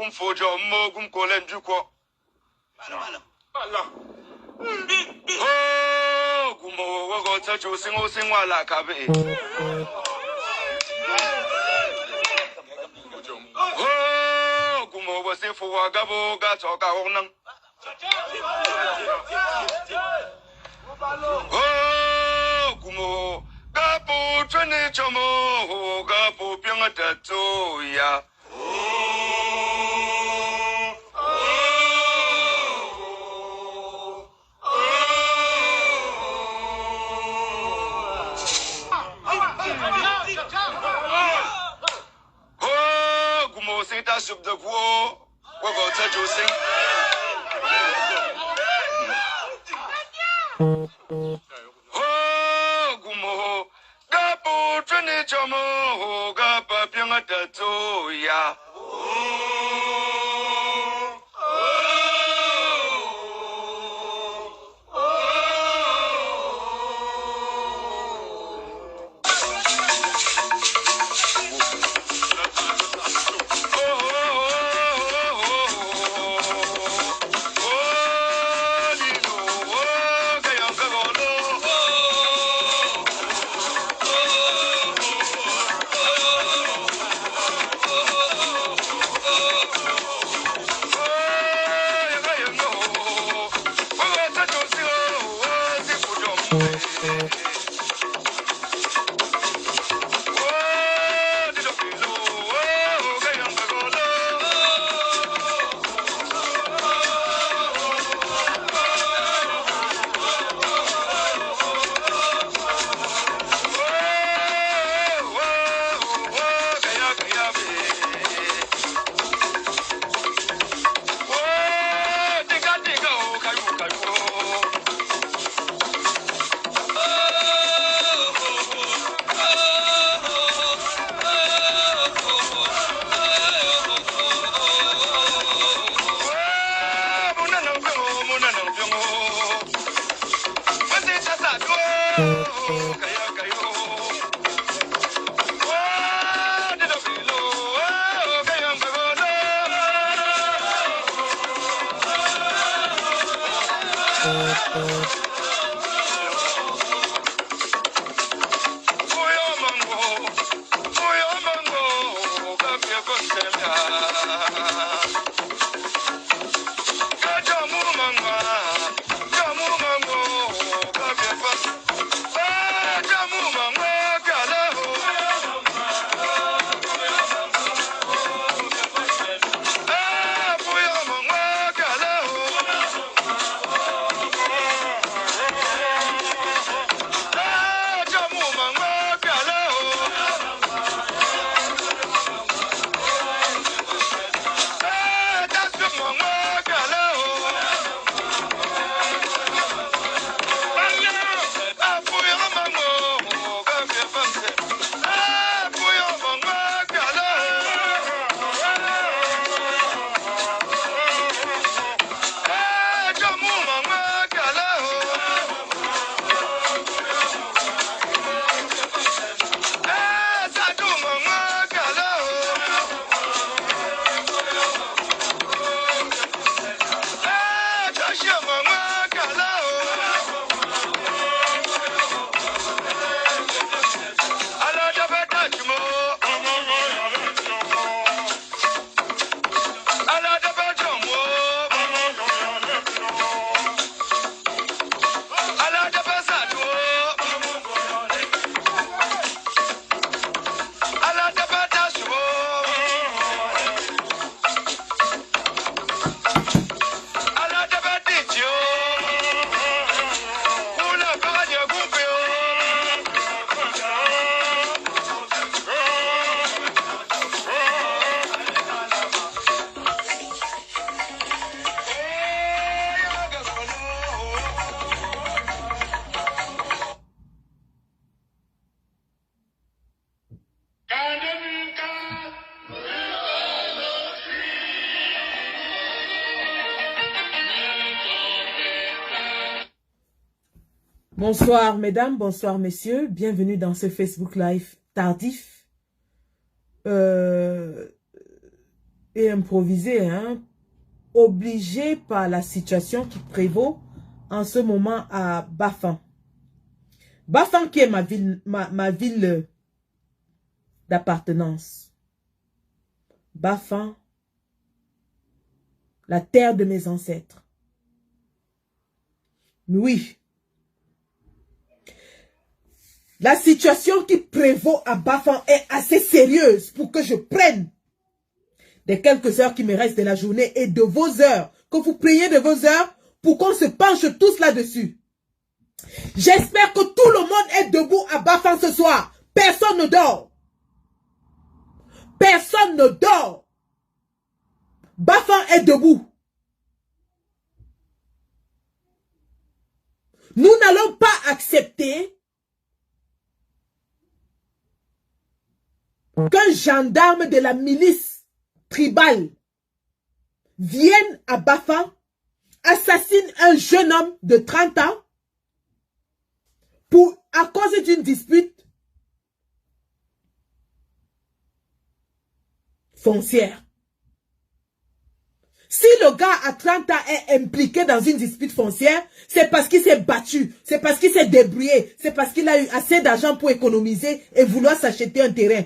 gum fojo mo gum kolen du ko. Oh, gumo wogo tacho singo singwa la kabe. Oh, gumo wase fuwa gabo gato ka honang. Oh, gumo gapo trene chomo gapo pyanga tato ya. Oh, gumo sing ta soup de guo. Wogo tacho sing. Oh, gumo gapo trene chomo gapa pyanga tato ya. Bonsoir mesdames, bonsoir messieurs, bienvenue dans ce Facebook Live tardif. et improvisé, hein, obligé par la situation qui prévaut en ce moment à Bafan. Bafan qui est ma ville d'appartenance. Bafan, la terre de mes ancêtres. Oui. La situation qui prévaut à Bafan est assez sérieuse pour que je prenne des quelques heures qui me restent de la journée et de vos heures, que vous priez de vos heures pour qu'on se penche tous là-dessus. J'espère que tout le monde est debout à Bafan ce soir. Personne ne dort. Personne ne dort. Bafan est debout. Nous n'allons pas accepter qu'un gendarme de la milice tribale vienne à Bafan, assassine un jeune homme de 30 ans à cause d'une dispute foncière. Si le gars à 30 ans est impliqué dans une dispute foncière, c'est parce qu'il s'est battu, c'est parce qu'il s'est débrouillé, c'est parce qu'il a eu assez d'argent pour économiser et vouloir s'acheter un terrain.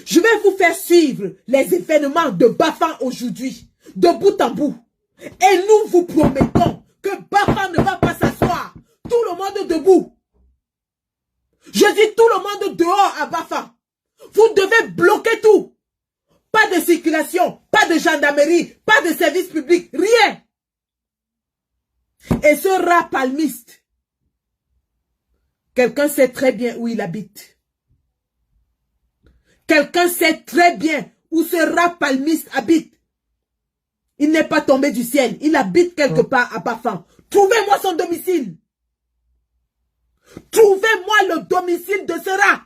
Je vais vous faire suivre les événements de Bafan aujourd'hui, de bout en bout. Et nous vous promettons que Bafan ne va pas s'asseoir. Tout le monde debout. Je dis tout le monde dehors à Bafan. Vous devez bloquer tout. Pas de circulation, pas de gendarmerie, pas de service public, rien. Et ce rat palmiste, quelqu'un sait très bien où il habite. Quelqu'un sait très bien où ce rat palmiste habite. Il n'est pas tombé du ciel. Il habite quelque part à Bafan. Trouvez-moi son domicile. Trouvez-moi le domicile de ce rat.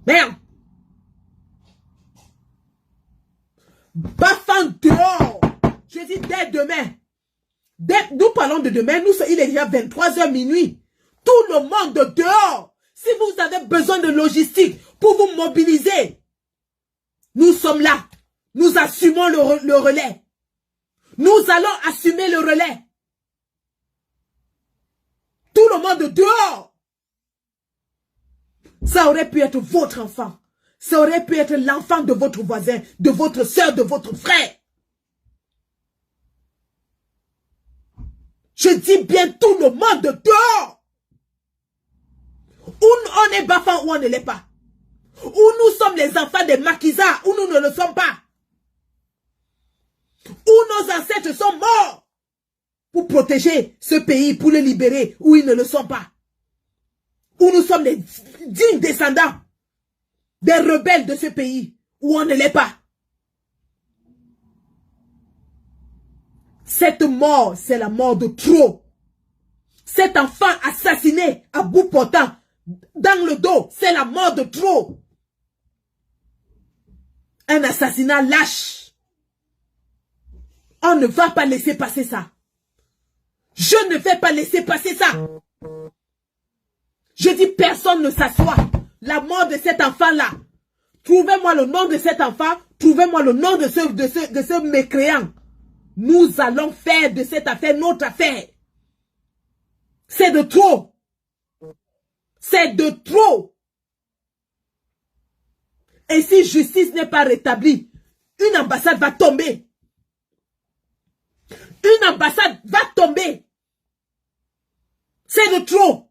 Merde. Bafan dehors. Je dis dès demain. Nous parlons de demain. Il est déjà 23h minuit. Tout le monde dehors. Si vous avez besoin de logistique pour vous mobiliser, nous sommes là. Nous assumons le relais. Nous allons assumer le relais. Tout le monde dehors. Ça aurait pu être votre enfant. Ça aurait pu être l'enfant de votre voisin, de votre soeur, de votre frère. Je dis bien tout le monde dehors. Ou on est Bafan ou on ne l'est pas. Ou nous sommes les enfants des maquisards ou nous ne le sommes pas. Ou nos ancêtres sont morts pour protéger ce pays, pour le libérer, ou ils ne le sont pas. Ou nous sommes les dignes descendants des rebelles de ce pays, ou on ne l'est pas. Cette mort, c'est la mort de trop. Cet enfant assassiné à bout portant dans le dos, c'est la mort de trop. Un assassinat lâche. On ne va pas laisser passer ça. Je ne vais pas laisser passer ça. Je dis personne ne s'assoit. La mort de cet enfant-là. Trouvez-moi le nom de cet enfant. Trouvez-moi le nom de ce mécréant. Nous allons faire de cette affaire notre affaire. C'est de trop. C'est de trop. Et si justice n'est pas rétablie, une ambassade va tomber. Une ambassade va tomber. C'est de trop.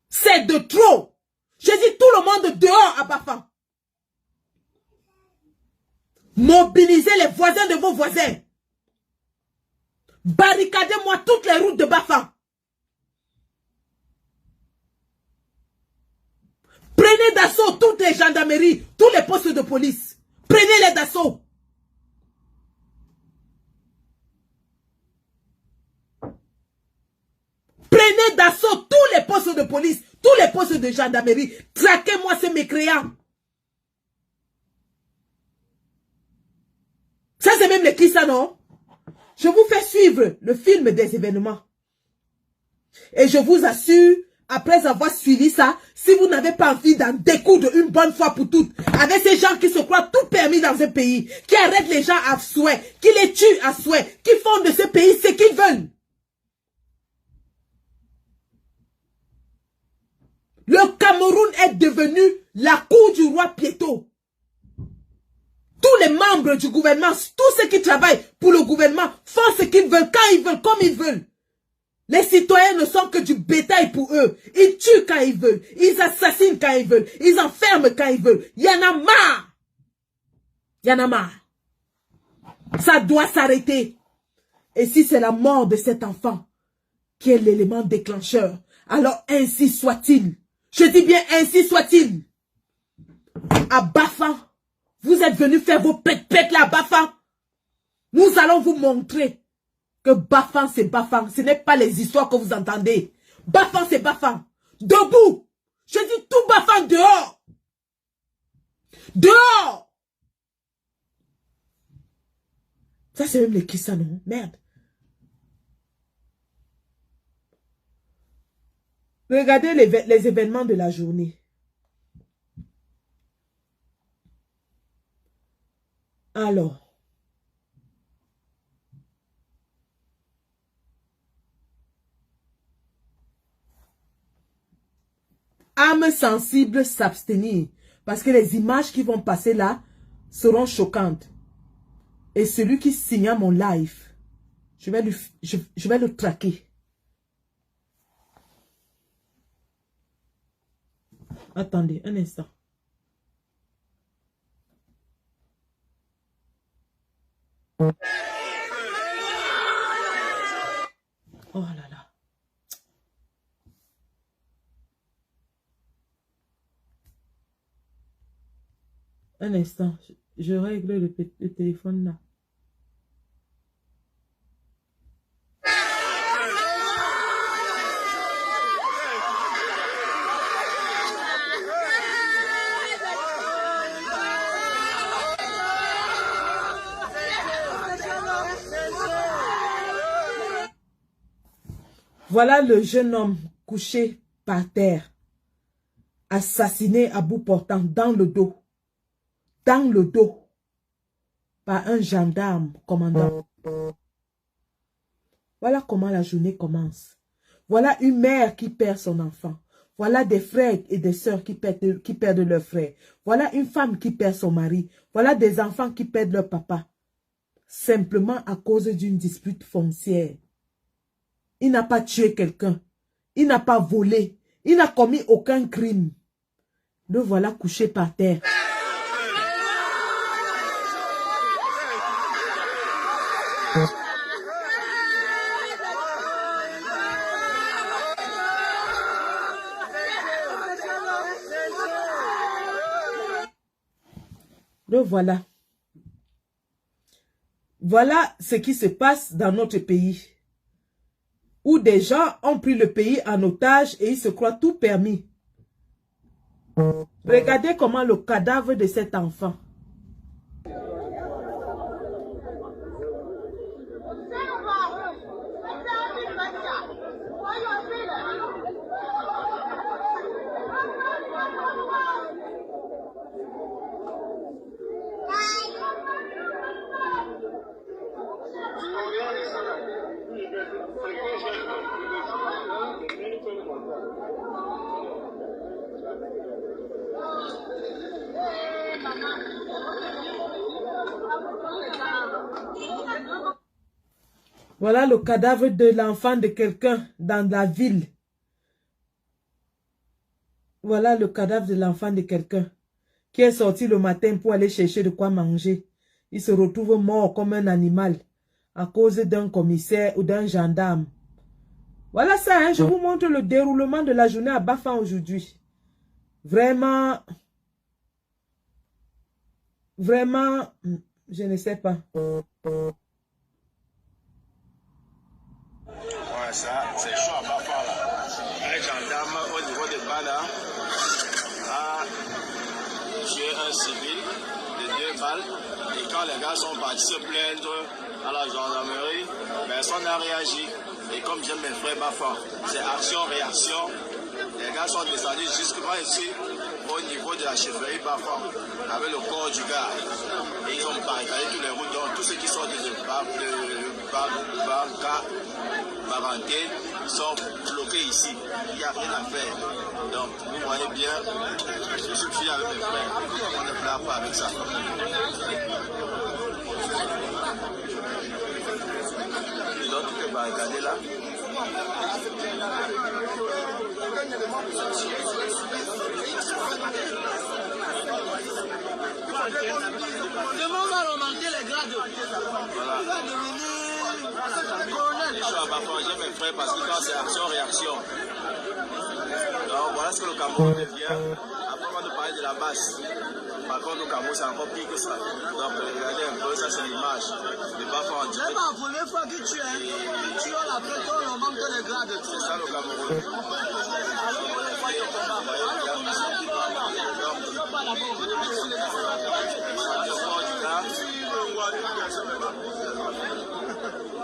C'est de trop. Je dis tout le monde dehors à Bafan. Mobilisez les voisins de vos voisins. Barricadez-moi toutes les routes de Bafan. Prenez d'assaut toutes les gendarmeries, tous les postes de police. Prenez-les d'assaut. Prenez d'assaut tous les postes de police, tous les postes de gendarmerie. Traquez-moi ces mécréants. Ça, c'est même l'écrit ça, non? Je vous fais suivre le film des événements. Et je vous assure, après avoir suivi ça, si vous n'avez pas envie d'en découdre une bonne fois pour toutes, avec ces gens qui se croient tout permis dans un pays, qui arrêtent les gens à souhait, qui les tuent à souhait, qui font de ce pays ce qu'ils veulent. Le Cameroun est devenu la cour du roi Pieto. Tous les membres du gouvernement, tous ceux qui travaillent pour le gouvernement, font ce qu'ils veulent, quand ils veulent, comme ils veulent. Les citoyens ne sont que du bétail pour eux. Ils tuent quand ils veulent. Ils assassinent quand ils veulent. Ils enferment quand ils veulent. Il y en a marre. Il y en a marre. Ça doit s'arrêter. Et si c'est la mort de cet enfant qui est l'élément déclencheur, alors ainsi soit-il. Je dis bien ainsi soit-il. À Bafang, vous êtes venus faire vos pètes-pètes là à Bafang. Nous allons vous montrer que Bafang c'est Bafang. Ce n'est pas les histoires que vous entendez. Bafang c'est Bafang. Debout. Je dis tout Bafang dehors. Dehors. Ça c'est même les Kissa, non? Merde. Regardez les événements de la journée. Alors. Âme sensible s'abstenir. Parce que les images qui vont passer là seront choquantes. Et celui qui signa mon live, je vais le traquer. Attendez un instant. Oh là là. Un instant. Je règle le téléphone là. Voilà le jeune homme couché par terre, assassiné à bout portant dans le dos, par un gendarme commandant. Voilà comment la journée commence. Voilà une mère qui perd son enfant. Voilà des frères et des sœurs qui perdent leur frère. Voilà une femme qui perd son mari. Voilà des enfants qui perdent leur papa. Simplement à cause d'une dispute foncière. Il n'a pas tué quelqu'un. Il n'a pas volé. Il n'a commis aucun crime. Le voilà couché par terre. Le voilà. Voilà ce qui se passe dans notre pays. Où des gens ont pris le pays en otage et ils se croient tout permis. Regardez comment le cadavre de cet enfant. Voilà le cadavre de l'enfant de quelqu'un dans la ville. Voilà le cadavre de l'enfant de quelqu'un qui est sorti le matin pour aller chercher de quoi manger. Il se retrouve mort comme un animal à cause d'un commissaire ou d'un gendarme. Voilà ça, hein, je vous montre le déroulement de la journée à Bafang aujourd'hui. Vraiment, je ne sais pas. Ouais, ça, c'est chaud à Bafang là. Un gendarme au niveau de Bala a tué un civil de 2 balles. Et quand les gars sont partis se plaindre à la gendarmerie, personne n'a réagi. Et comme j'aime mes frères Bafang, c'est action-réaction. gars sont descendus justement ici, au niveau de la chefferie Bafang, avec le corps du gars. Et ils ont barricadé tous les routes, donc tous ceux qui sortent de Baranté sont bloqués ici. Il n'y a rien à faire. Donc, vous voyez bien, je suis fille avec mes frères. On ne plaît pas avec ça. Et donc, tout est barricadé là. Demande à augmenter les grades. Voilà. Je suis à Bafang, j'ai mes frères parce que quand c'est action-réaction. Donc voilà ce que le Cameroun devient. Après, on va nous parler de la base. Par contre, au Cameroun, c'est encore pire que ça. Donc regardez un peu, ça c'est l'image. De Bafang en direct. C'est pas la première fois que tu as la fête, on augmente les grades. C'est ça le Cameroun.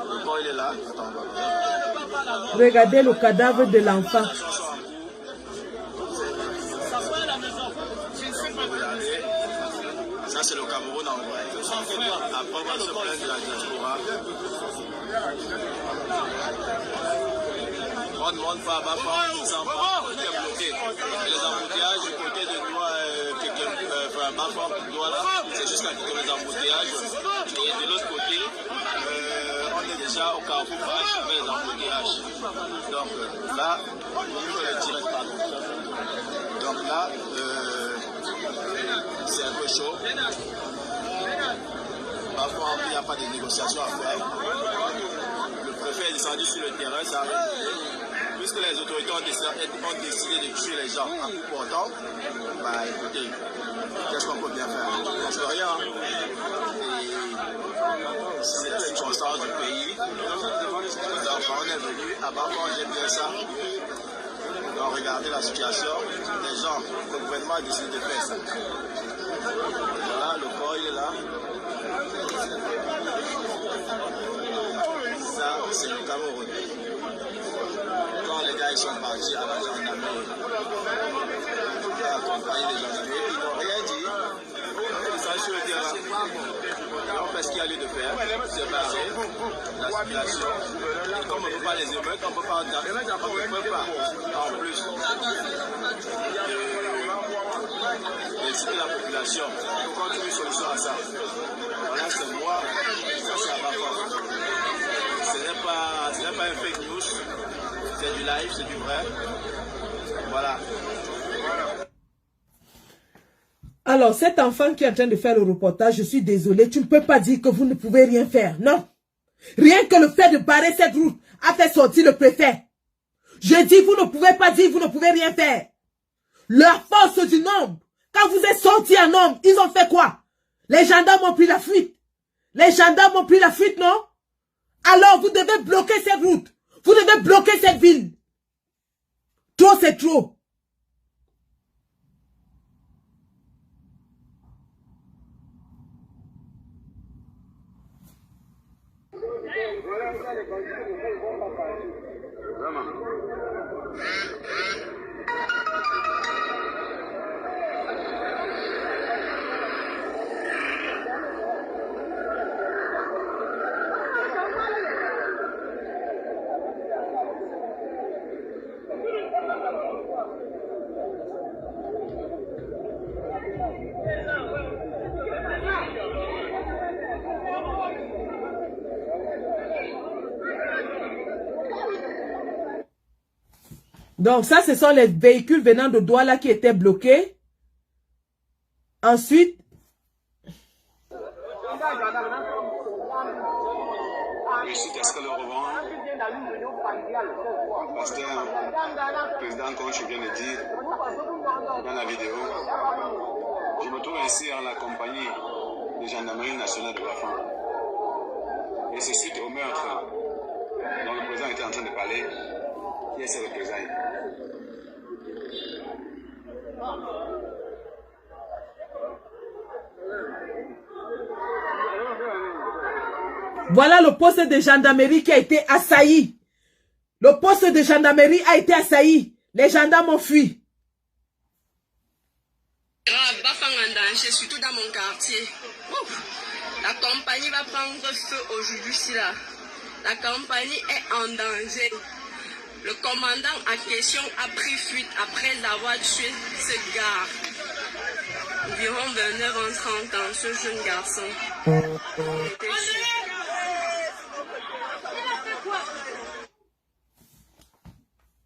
Le corps il est là. Regardez le cadavre de l'enfant. Ça c'est le Cameroun en vrai. Après on va se plaindre de la diaspora. On ne demande pas à Bafang, les enfants étaient bloqués. Et les embouteillages du côté de Bafang, c'est jusqu'à les embouteillages. Et de l'autre côté, on est déjà au carrefour Bache avec les embouteillages. Donc là, on les tire pas. Donc là, c'est un peu chaud. Parfois, il n'y a pas de négociation à faire. Le préfet est descendu sur le terrain, ça arrive. Puisque les autorités ont décidé de tuer les gens en coup portant, bah écoutez, qu'est-ce qu'on peut bien faire? On ne peut rien. Et c'est la circonstance du pays. Donc on est venu à Bafang, j'aime bien ça. Donc regardez la situation. Les gens, le gouvernement a décidé de faire ça. Voilà, le corps il est là. Ça, c'est le Cameroun. Quand les gars ils sont partis à la gendarmerie, pour accompagner les gendarmeries, ils n'ont rien dit. Ils sont sur le terrain. On fait ce qu'il y a lieu de faire, séparer la situation. Et comme on ne peut pas les émeutes, on ne peut pas entendre. On ne peut pas, en plus, d'inciter la population pour qu'on trouve une solution à ça. Voilà, c'est moi, ça c'est à Bafang. Ce n'est pas un fake news, c'est du live, c'est du vrai. Voilà. Alors, cet enfant qui est en train de faire le reportage, je suis désolé, tu ne peux pas dire que vous ne pouvez rien faire, non. Rien que le fait de barrer cette route a fait sortir le préfet. Je dis, vous ne pouvez pas dire, vous ne pouvez rien faire. La force du nombre. Quand vous êtes sortis en nombre, ils ont fait quoi? Les gendarmes ont pris la fuite. Les gendarmes ont pris la fuite, non? Alors, vous devez bloquer cette route. Vous devez bloquer cette ville. Trop, c'est trop. Donc ça, ce sont les véhicules venant de Douala qui étaient bloqués. Ensuite, Est-ce que le revend? Parce que le président, comme je viens de dire dans la vidéo, je me trouve ici en la compagnie de gendarmerie nationale de Bafang. Et c'est suite au meurtre dont le président était en train de parler, qui est ce représailles. voilà le poste de gendarmerie qui a été assailli. Le poste de gendarmerie a été assailli. Les gendarmes ont fui. Grave, va faire un danger, surtout dans mon quartier. Ouf. La compagnie va prendre feu aujourd'hui, là. La compagnie est en danger. Le commandant en question a pris fuite après avoir tué ce gars. Environ 29 ans, 30 ans, ce jeune garçon.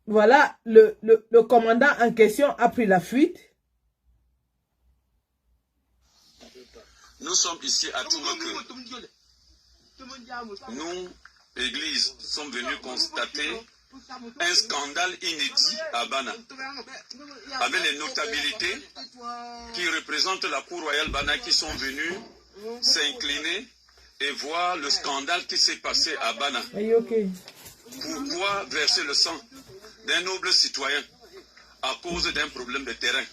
Voilà, le commandant en question a pris la fuite. Nous sommes ici à Toumaque. Nous, Église, sommes venus constater un scandale inédit à Bana, avec les notabilités qui représentent la cour royale Bana qui sont venus s'incliner et voir le scandale qui s'est passé à Bana. Pourquoi verser le sang d'un noble citoyen à cause d'un problème de terrain?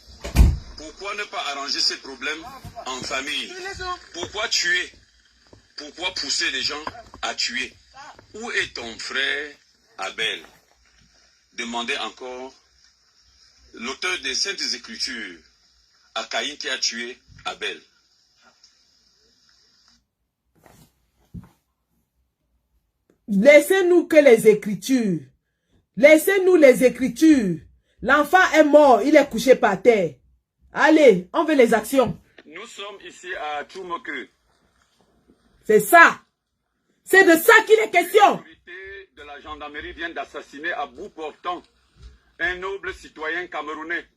Pourquoi ne pas arranger ces problèmes en famille? Pourquoi tuer? Pourquoi pousser les gens à tuer? Où est ton frère Abel? Demandez encore l'auteur des Saintes Écritures à Caïn qui a tué Abel. Laissez-nous que les Écritures. Laissez-nous les Écritures. L'enfant est mort, il est couché par terre. Allez, on veut les actions. Nous sommes ici à Toumaque. C'est ça. C'est de ça qu'il est question. L'autorité de la gendarmerie vient d'assassiner à bout portant un noble citoyen camerounais.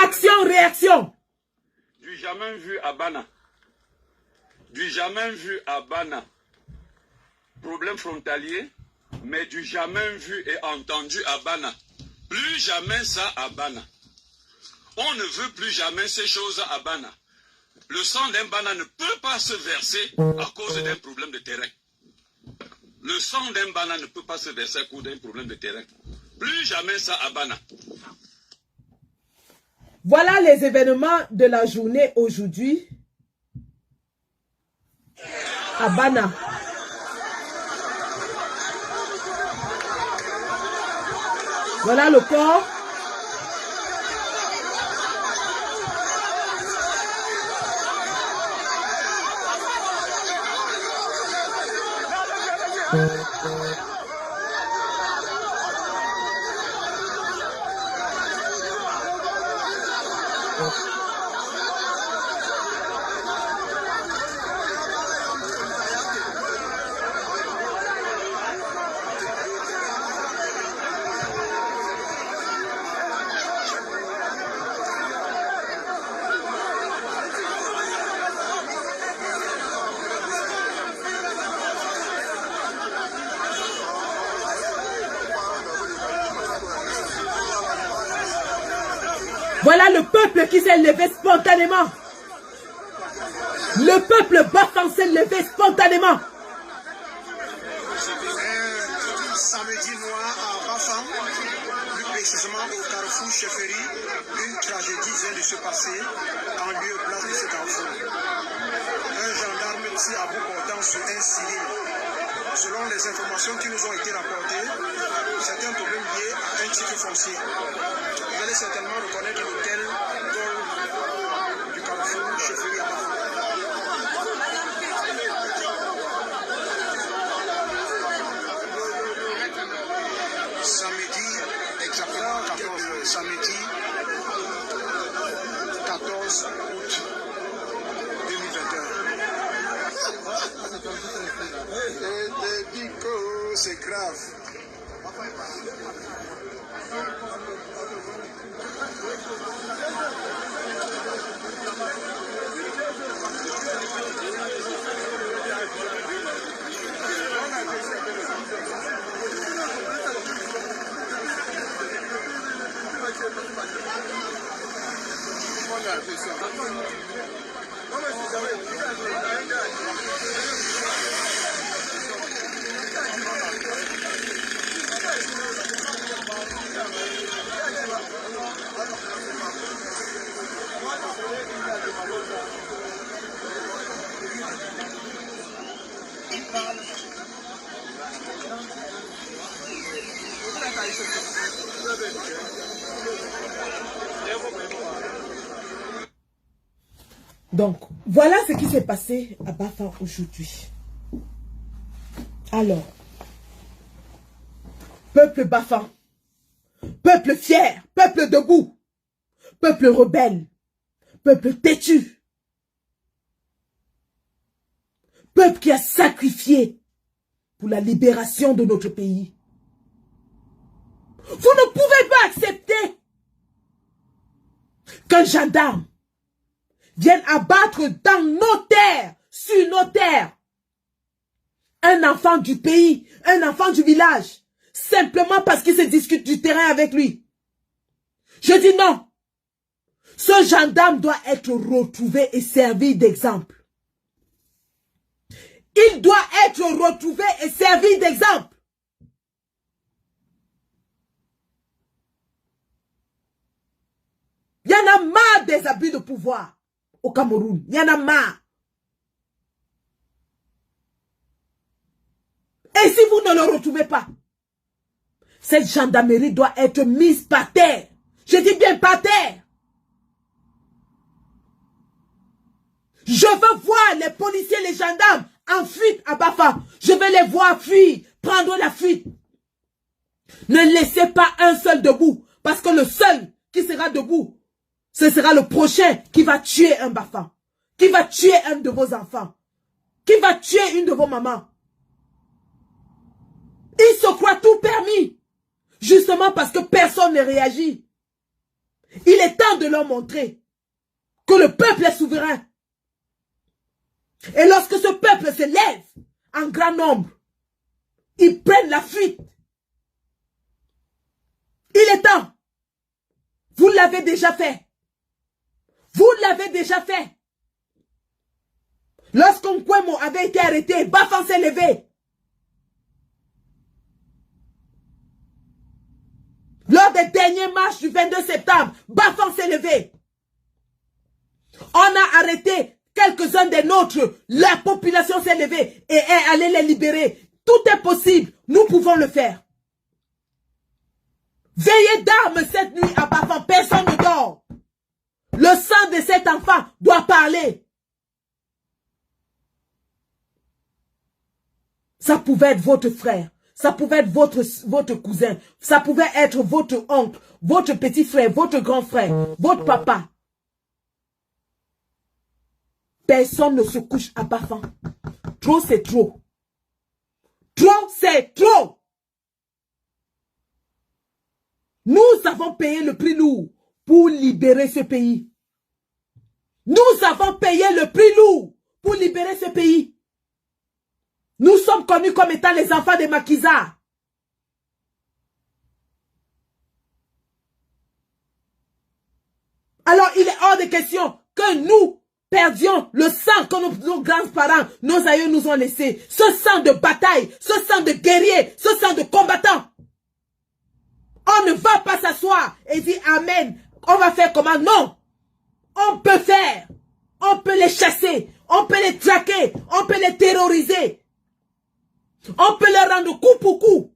Action, réaction. Du jamais vu à Bana. Du jamais vu à Bana. Problème frontalier, mais du jamais vu et entendu à Bana. Plus jamais ça à Bana. On ne veut plus jamais ces choses à Bana. Le sang d'un Bana ne peut pas se verser à cause d'un problème de terrain. Le sang d'un Bana ne peut pas se verser à cause d'un problème de terrain. Plus jamais ça à Bana. Voilà les événements de la journée aujourd'hui à Bana. Voilà le corps. Voilà le peuple qui s'est levé spontanément. Le peuple Bafang s'est levé spontanément. Samedi noir à Bafang, plus précisément au carrefour Chefferie, une tragédie vient de se passer en lieu et place de ce carrefour. Un gendarme tire à bout portant sur un civil. Selon les informations qui nous ont été rapportées, c'est un problème lié à un titre foncier. Vous allez certainement reconnaître l'hôtel du carrefour Chefferie à Bafang. Samedi 14 août 2021. C'est grave. Donc, voilà ce qui s'est passé à Bafang aujourd'hui. Alors, peuple Bafang, peuple fier, peuple debout, peuple rebelle, peuple têtu, peuple qui a sacrifié pour la libération de notre pays. Vous ne pouvez pas accepter qu'un gendarme vienne abattre dans nos terres, sur nos terres, un enfant du pays, un enfant du village, simplement parce qu'il se discute du terrain avec lui. Je dis non. Ce gendarme doit être retrouvé et servi d'exemple. Il doit être retrouvé et servi d'exemple. Il y en a marre des abus de pouvoir au Cameroun. Il y en a marre. Et si vous ne le retrouvez pas, cette gendarmerie doit être mise par terre. Je dis bien par terre. Je veux voir les policiers, les gendarmes en fuite à Bafang. Je veux les voir fuir, prendre la fuite. Ne laissez pas un seul debout. Parce que le seul qui sera debout, ce sera le prochain qui va tuer un Bafang. Qui va tuer un de vos enfants. Qui va tuer une de vos mamans. Ils se croient tout permis. Justement parce que personne ne réagit. Il est temps de leur montrer que le peuple est souverain. Et lorsque ce peuple se lève en grand nombre, ils prennent la fuite. Il est temps. Vous l'avez déjà fait. Vous l'avez déjà fait. Lorsqu'Nkwemo avait été arrêté, Bafang s'est levé. Lors des dernières marches du 22 septembre, Bafang s'est levé. On a arrêté quelques-uns des nôtres. La population s'est levée et est allée les libérer. Tout est possible. Nous pouvons le faire. Veillez d'armes cette nuit à Bafang. Personne ne dort. Le sang de cet enfant doit parler. Ça pouvait être votre frère. Ça pouvait être votre cousin. Ça pouvait être votre oncle, votre petit frère, votre grand frère, votre papa. Personne ne se couche à Bafang. Trop, c'est trop. Trop, c'est trop. Nous avons payé le prix lourd pour libérer ce pays. Nous avons payé le prix lourd pour libérer ce pays. Nous sommes connus comme étant les enfants des maquisards. Alors, il est hors de question que nous perdions le sang que nos grands-parents, nos aïeux nous ont laissé. Ce sang de bataille, ce sang de guerrier, ce sang de combattant. On ne va pas s'asseoir et dire Amen. On va faire comment? Non. On peut faire. On peut les chasser. On peut les traquer. On peut les terroriser. On peut les rendre coup pour coup.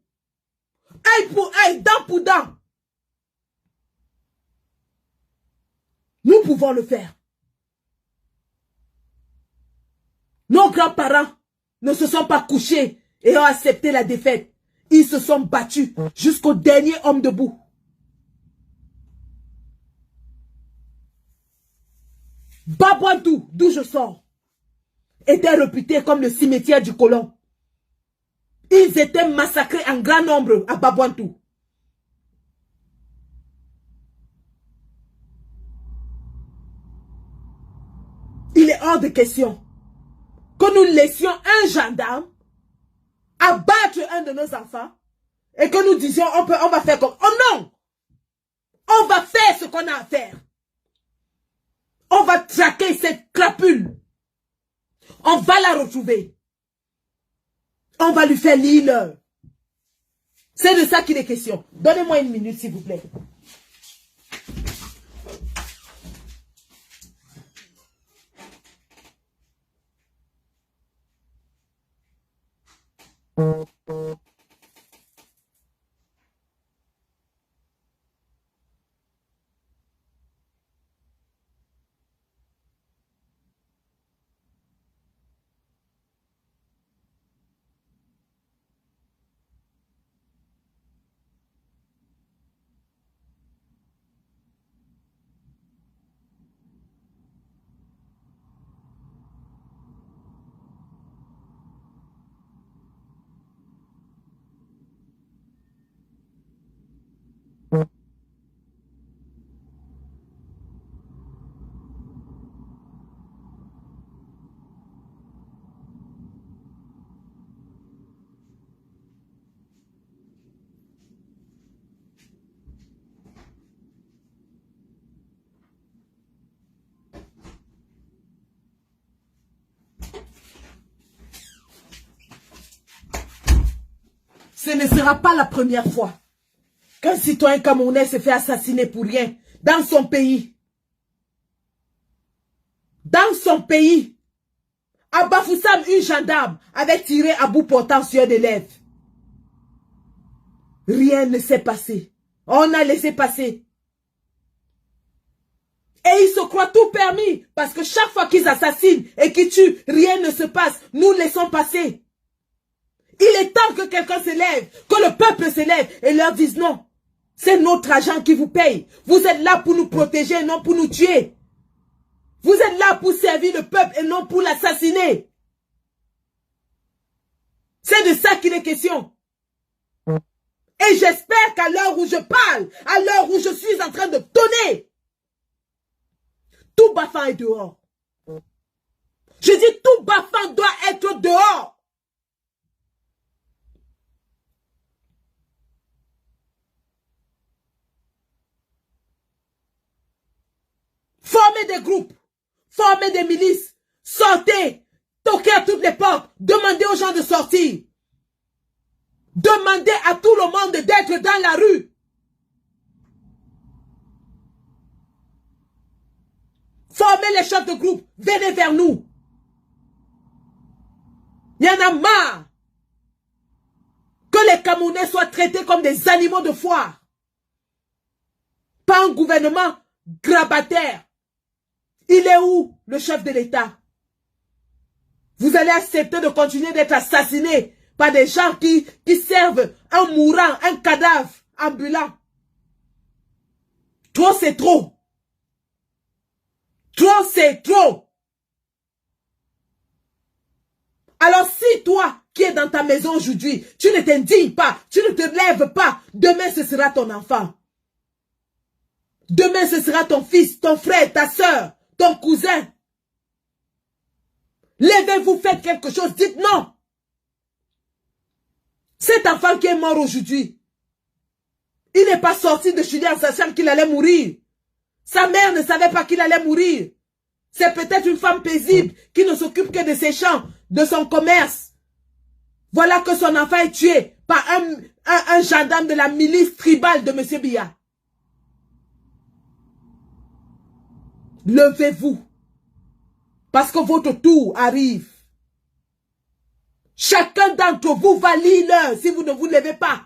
Œil pour œil, dent pour dent. Nous pouvons le faire. Nos grands-parents ne se sont pas couchés et ont accepté la défaite. Ils se sont battus jusqu'au dernier homme debout. Babouantou, d'où je sors, était réputé comme le cimetière du colon. Ils étaient massacrés en grand nombre à Babouantou. Il est hors de question que nous laissions un gendarme abattre un de nos enfants et que nous disions on va faire comme... Oh non! On va faire ce qu'on a à faire. On va traquer cette crapule. On va la retrouver. On va lui faire lire. C'est de ça qu'il est question. Donnez-moi une minute, s'il vous plaît. ce ne sera pas la première fois qu'un citoyen camerounais se fait assassiner pour rien dans son pays. Dans son pays. À Bafoussam, une gendarme avait tiré à bout portant sur des lèvres. Rien ne s'est passé. On a laissé passer. Et ils se croient tout permis. Parce que chaque fois qu'ils assassinent et qu'ils tuent, rien ne se passe. Nous laissons passer. Il est temps que quelqu'un se lève, que le peuple se lève et leur dise non. C'est notre argent qui vous paye. Vous êtes là pour nous protéger et non pour nous tuer. Vous êtes là pour servir le peuple et non pour l'assassiner. C'est de ça qu'il est question. Et j'espère qu'à l'heure où je parle, à l'heure où je suis en train de tonner, tout Bafang est dehors. Je dis tout Bafang doit être dehors. Formez des groupes, formez des milices, sortez, toquez à toutes les portes, demandez aux gens de sortir. Demandez à tout le monde d'être dans la rue. Formez les chefs de groupe, venez vers nous. Il y en a marre que les Camerounais soient traités comme des animaux de foire. Pas un gouvernement grabataire. Il est où le chef de l'État? Vous allez accepter de continuer d'être assassiné par des gens qui servent un mourant, un cadavre ambulant. Trop, c'est trop. Trop, c'est trop. Alors si toi, qui es dans ta maison aujourd'hui, tu ne t'indignes pas, tu ne te lèves pas, demain ce sera ton enfant. Demain ce sera ton fils, ton frère, ta soeur, ton cousin. Levez-vous, faites quelque chose, dites non. Cet enfant qui est mort aujourd'hui, il n'est pas sorti de chez lui en sachant qu'il allait mourir. Sa mère ne savait pas qu'il allait mourir. C'est peut-être une femme paisible qui ne s'occupe que de ses champs, de son commerce. Voilà que son enfant est tué par un gendarme de la milice tribale de M. Biya. Levez-vous. Parce que votre tour arrive. Chacun d'entre vous va lire si vous ne vous levez pas.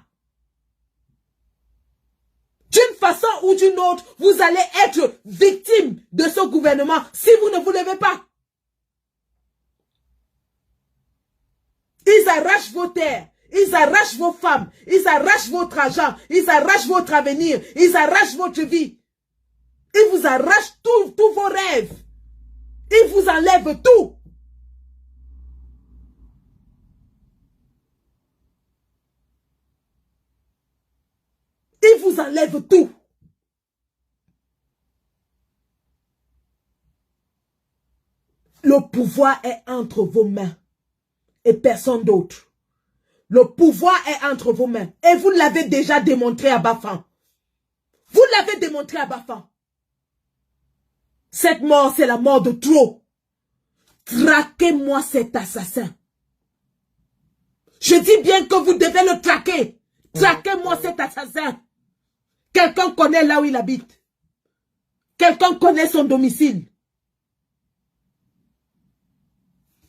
D'une façon ou d'une autre, vous allez être victime de ce gouvernement si vous ne vous levez pas. Ils arrachent vos terres, ils arrachent vos femmes, ils arrachent votre argent, ils arrachent votre avenir, ils arrachent votre vie. Ils vous arrachent tous vos rêves. Ils vous enlèvent tout. Ils vous enlèvent tout. Le pouvoir est entre vos mains et personne d'autre. Le pouvoir est entre vos mains. Et vous l'avez déjà démontré à Bafang. Vous l'avez démontré à Bafang. Cette mort, c'est la mort de trop. Traquez-moi cet assassin. Je dis bien que vous devez le traquer. Traquez-moi cet assassin. Quelqu'un connaît là où il habite. Quelqu'un connaît son domicile.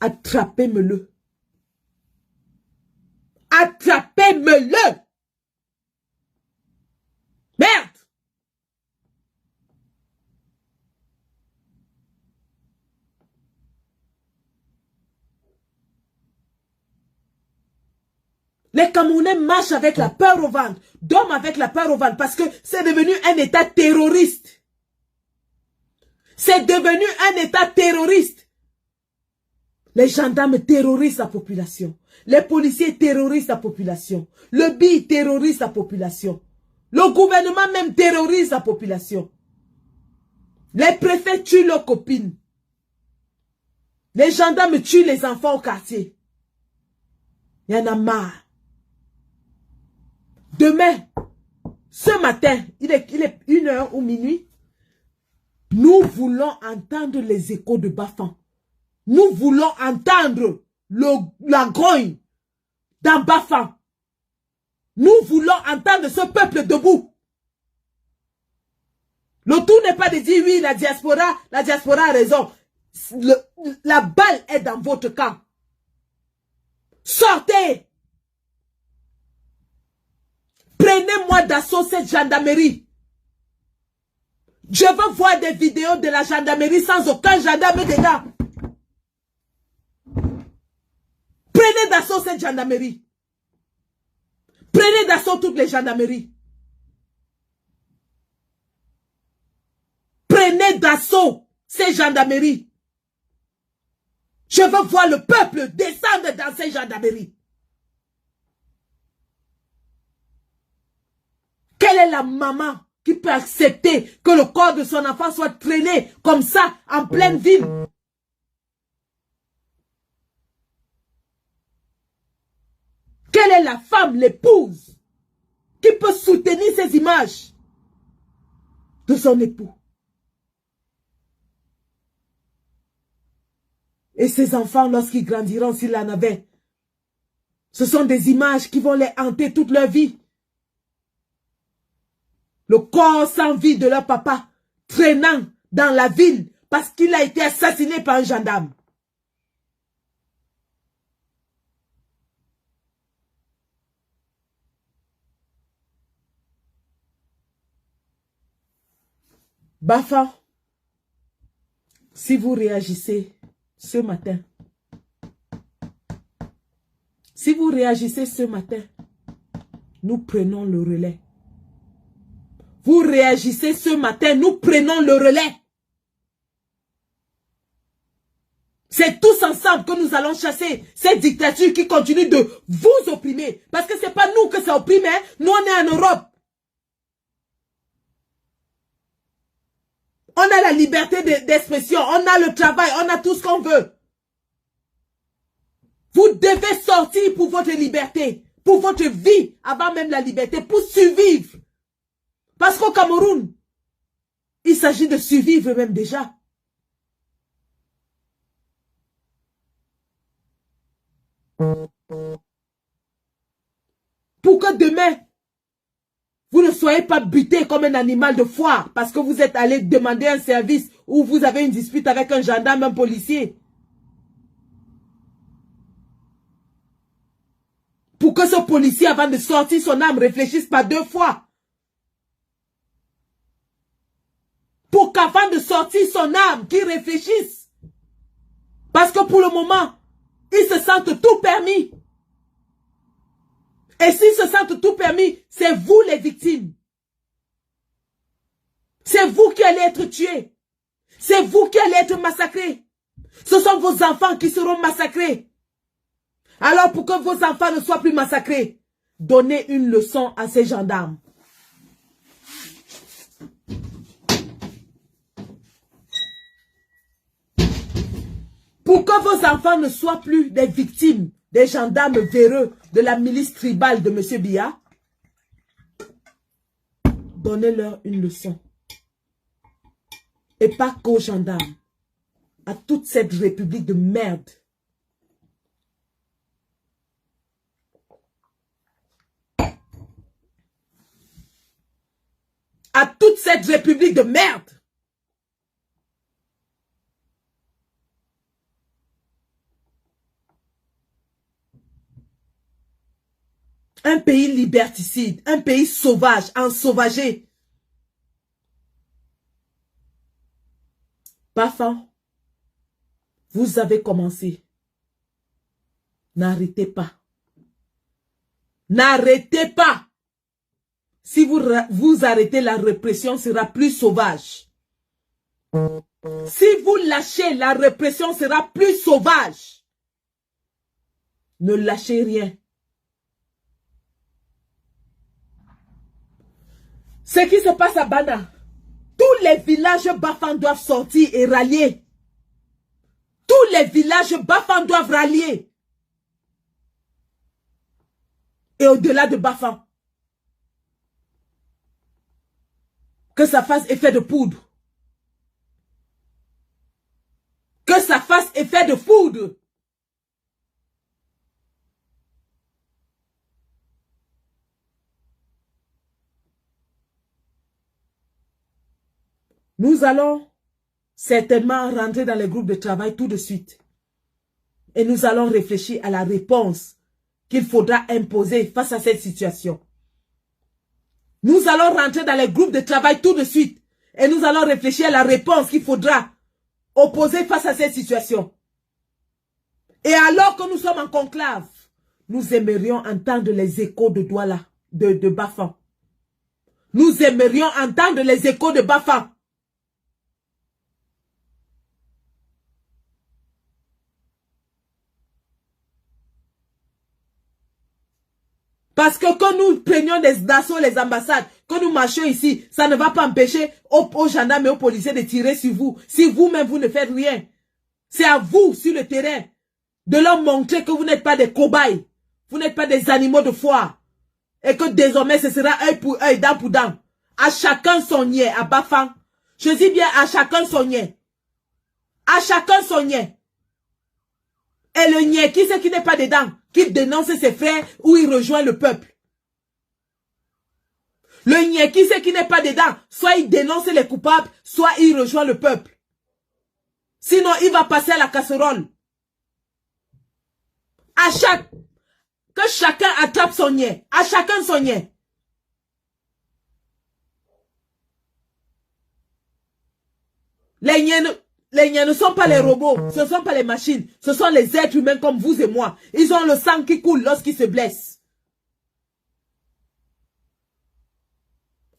Attrapez-me-le. Attrapez-me-le. Merde. Les Camerounais marchent avec la peur au ventre, dorment avec la peur au ventre parce que c'est devenu un État terroriste. C'est devenu un État terroriste. Les gendarmes terrorisent la population. Les policiers terrorisent la population. Le BI terrorise la population. Le gouvernement même terrorise la population. Les préfets tuent leurs copines. Les gendarmes tuent les enfants au quartier. Il y en a marre. Demain, ce matin, il est 1h ou minuit, nous voulons entendre les échos de Bafang. Nous voulons entendre la grogne dans Bafang. Nous voulons entendre ce peuple debout. Le tout n'est pas de dire oui, la diaspora a raison. La balle est dans votre camp. Sortez. Prenez-moi d'assaut cette gendarmerie. Je veux voir des vidéos de la gendarmerie sans aucun gendarme dedans. Prenez d'assaut cette gendarmerie. Prenez d'assaut toutes les gendarmeries. Prenez d'assaut ces gendarmeries. Je veux voir le peuple descendre dans ces gendarmeries. Quelle est la maman qui peut accepter que le corps de son enfant soit traîné comme ça en pleine ville? Quelle est la femme, l'épouse, qui peut soutenir ces images de son époux? Et ses enfants, lorsqu'ils grandiront, s'il en avait, ce sont des images qui vont les hanter toute leur vie. Le corps sans vie de leur papa, traînant dans la ville parce qu'il a été assassiné par un gendarme. Bafa, si vous réagissez ce matin, nous prenons le relais. Vous réagissez ce matin, nous prenons le relais. C'est tous ensemble que nous allons chasser cette dictature qui continue de vous opprimer. Parce que ce n'est pas nous que ça opprime, hein? Nous on est en Europe. On a la liberté d'expression, on a le travail, on a tout ce qu'on veut. Vous devez sortir pour votre liberté, pour votre vie, avant même la liberté, pour survivre. Parce qu'au Cameroun, il s'agit de survivre même déjà. Pour que demain, vous ne soyez pas buté comme un animal de foire parce que vous êtes allé demander un service ou vous avez une dispute avec un gendarme, un policier. Pour que ce policier, avant de sortir son arme, réfléchisse pas 2 fois. Pour qu'avant de sortir son arme, qu'il réfléchisse. Parce que pour le moment, ils se sentent tout permis. Et s'ils se sentent tout permis, c'est vous les victimes. C'est vous qui allez être tués. C'est vous qui allez être massacrés. Ce sont vos enfants qui seront massacrés. Alors pour que vos enfants ne soient plus massacrés, donnez une leçon à ces gendarmes. Pour que vos enfants ne soient plus des victimes des gendarmes véreux de la milice tribale de M. Biya, donnez-leur une leçon. Et pas qu'aux gendarmes, à toute cette république de merde. À toute cette république de merde. Un pays liberticide, un pays sauvage, ensauvagé. Bafan, vous avez commencé. N'arrêtez pas. N'arrêtez pas. Si vous arrêtez, la répression sera plus sauvage. Si vous lâchez, la répression sera plus sauvage. Ne lâchez rien. Ce qui se passe à Bana, tous les villages Bafan doivent sortir et rallier. Tous les villages Bafan doivent rallier. Et au-delà de Bafan, que ça fasse effet de poudre. Que ça fasse effet de poudre. Nous allons certainement rentrer dans les groupes de travail tout de suite. Et nous allons réfléchir à la réponse qu'il faudra imposer face à cette situation. Nous allons rentrer dans les groupes de travail tout de suite. Et nous allons réfléchir à la réponse qu'il faudra opposer face à cette situation. Et alors que nous sommes en conclave, nous aimerions entendre les échos de Douala, de Bafan. Nous aimerions entendre les échos de Bafan. Parce que quand nous prenions d'assaut les ambassades, quand nous marchions ici, ça ne va pas empêcher aux gendarmes et aux policiers de tirer sur vous. Si vous-même, vous ne faites rien. C'est à vous, sur le terrain, de leur montrer que vous n'êtes pas des cobayes. Vous n'êtes pas des animaux de foire. Et que désormais, ce sera œil pour œil, dent pour dent. À chacun son niais, à Bafan. Je dis bien à chacun son niais. À chacun son niais. Et le niais, qui c'est qui n'est pas dedans? Qui dénonce ses frères ou il rejoint le peuple? Le niais, qui c'est qui n'est pas dedans? Soit il dénonce les coupables, soit il rejoint le peuple. Sinon, il va passer à la casserole. Que chacun attrape son niais. À chacun son niais. Les niais ne sont pas les robots, ce ne sont pas les machines, ce sont les êtres humains comme vous et moi. Ils ont le sang qui coule lorsqu'ils se blessent.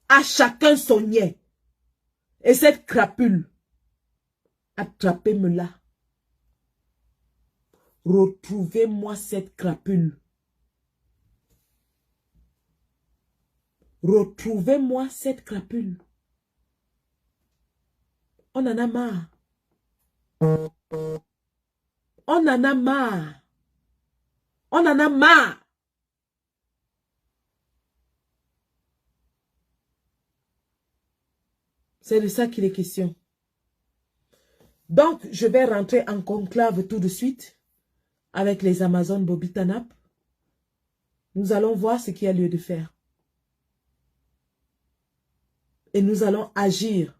À chacun son niais. Et cette crapule, attrapez-me-la. Retrouvez-moi cette crapule. Retrouvez-moi cette crapule. On en a marre. On en a marre. On en a marre. C'est de ça qu'il est question. Donc, je vais rentrer en conclave tout de suite avec les Amazones Bobitanap. Nous allons voir ce qu'il y a lieu de faire. Et nous allons agir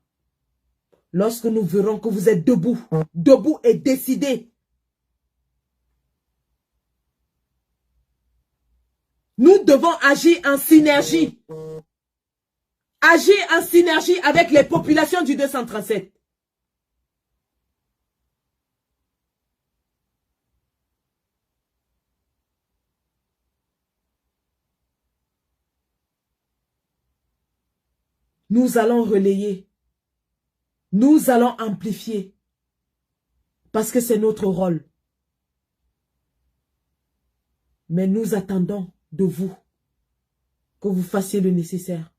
lorsque nous verrons que vous êtes debout, debout et décidé. Nous devons agir en synergie. Agir en synergie avec les populations du 237. Nous allons relayer. Nous allons amplifier. Parce que c'est notre rôle. Mais nous attendons de vous que vous fassiez le nécessaire.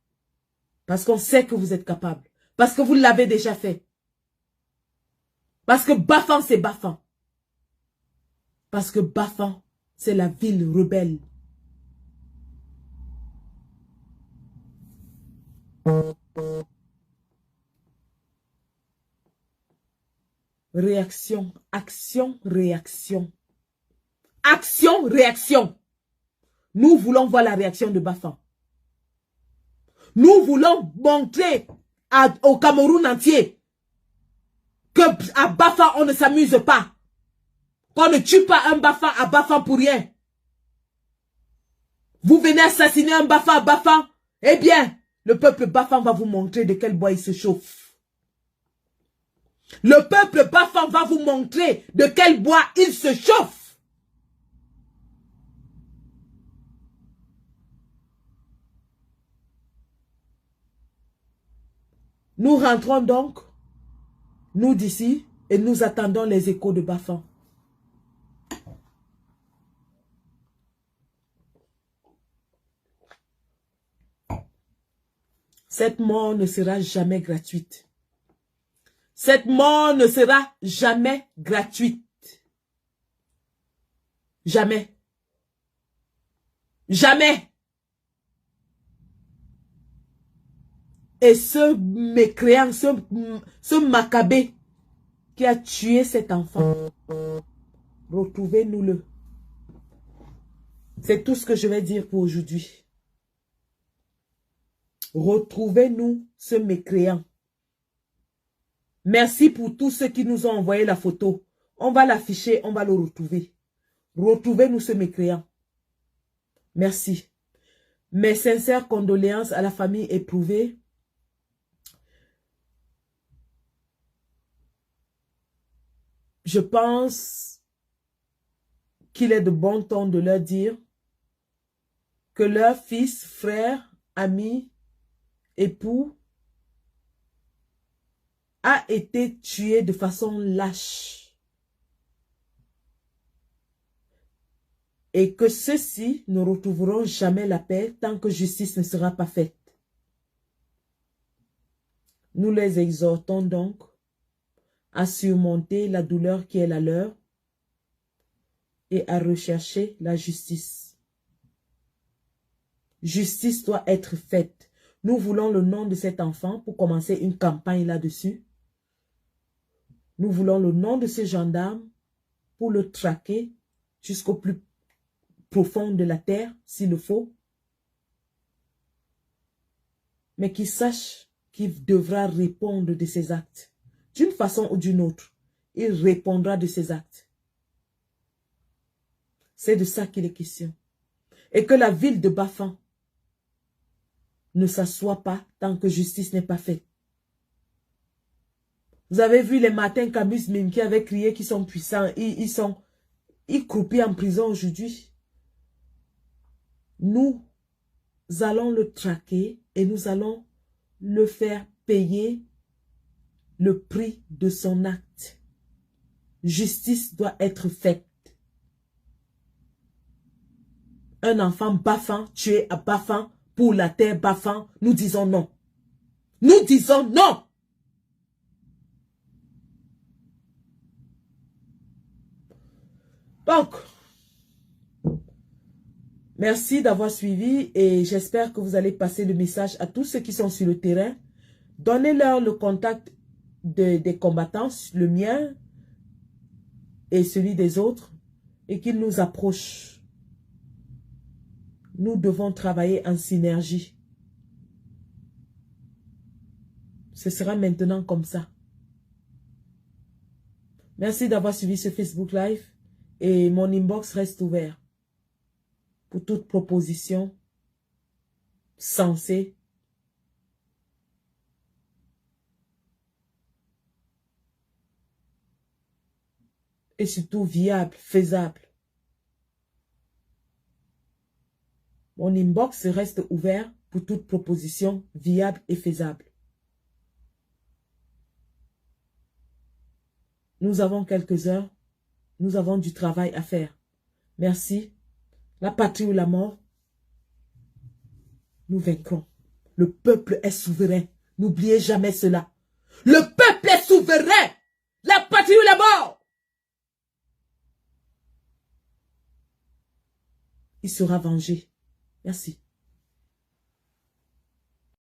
Parce qu'on sait que vous êtes capable. Parce que vous l'avez déjà fait. Parce que Bafan, c'est Bafan. Parce que Bafan, c'est la ville rebelle. Réaction, action, réaction. Action, réaction. Nous voulons voir la réaction de Bafan. Nous voulons montrer au Cameroun entier qu'à Bafan, on ne s'amuse pas. Qu'on ne tue pas un Bafan à Bafan pour rien. Vous venez assassiner un Bafan à Bafan. Eh bien, le peuple Bafan va vous montrer de quel bois il se chauffe. Le peuple Bafan va vous montrer de quel bois il se chauffe. Nous rentrons donc, nous d'ici, et nous attendons les échos de Bafan. Cette mort ne sera jamais gratuite. Cette mort ne sera jamais gratuite. Jamais. Jamais. Et ce mécréant, ce macabé qui a tué cet enfant, retrouvez-nous-le. C'est tout ce que je vais dire pour aujourd'hui. Retrouvez-nous ce mécréant. Merci pour tous ceux qui nous ont envoyé la photo. On va l'afficher, on va le retrouver. Retrouvez-nous ce mécréant. Merci. Mes sincères condoléances à la famille éprouvée. Je pense qu'il est de bon ton de leur dire que leur fils, frère, ami, époux a été tué de façon lâche. Et que ceux-ci ne retrouveront jamais la paix tant que justice ne sera pas faite. Nous les exhortons donc à surmonter la douleur qui est la leur et à rechercher la justice. Justice doit être faite. Nous voulons le nom de cet enfant pour commencer une campagne là-dessus. Nous voulons le nom de ce gendarme pour le traquer jusqu'au plus profond de la terre, s'il le faut. Mais qu'il sache qu'il devra répondre de ses actes. D'une façon ou d'une autre, il répondra de ses actes. C'est de ça qu'il est question. Et que la ville de Bafang ne s'assoit pas tant que justice n'est pas faite. Vous avez vu les Martin Camus Mim qui avaient crié qu'ils sont puissants. Ils croupissent en prison aujourd'hui. Nous allons le traquer et nous allons le faire payer le prix de son acte. Justice doit être faite. Un enfant Bafang tué à Bafang pour la terre Bafang, nous disons non. Nous disons non. Donc, merci d'avoir suivi et j'espère que vous allez passer le message à tous ceux qui sont sur le terrain. Donnez-leur le contact des combattants, le mien et celui des autres, et qu'ils nous approchent. Nous devons travailler en synergie. Ce sera maintenant comme ça. Merci d'avoir suivi ce Facebook Live et mon inbox reste ouvert pour toute proposition sensée. Et surtout viable, faisable. Mon inbox reste ouvert pour toute proposition viable et faisable. Nous avons quelques heures. Nous avons du travail à faire. Merci. La patrie ou la mort, nous vaincrons. Le peuple est souverain. N'oubliez jamais cela. Le peuple est souverain. La patrie ou la mort. Il sera vengé. Merci.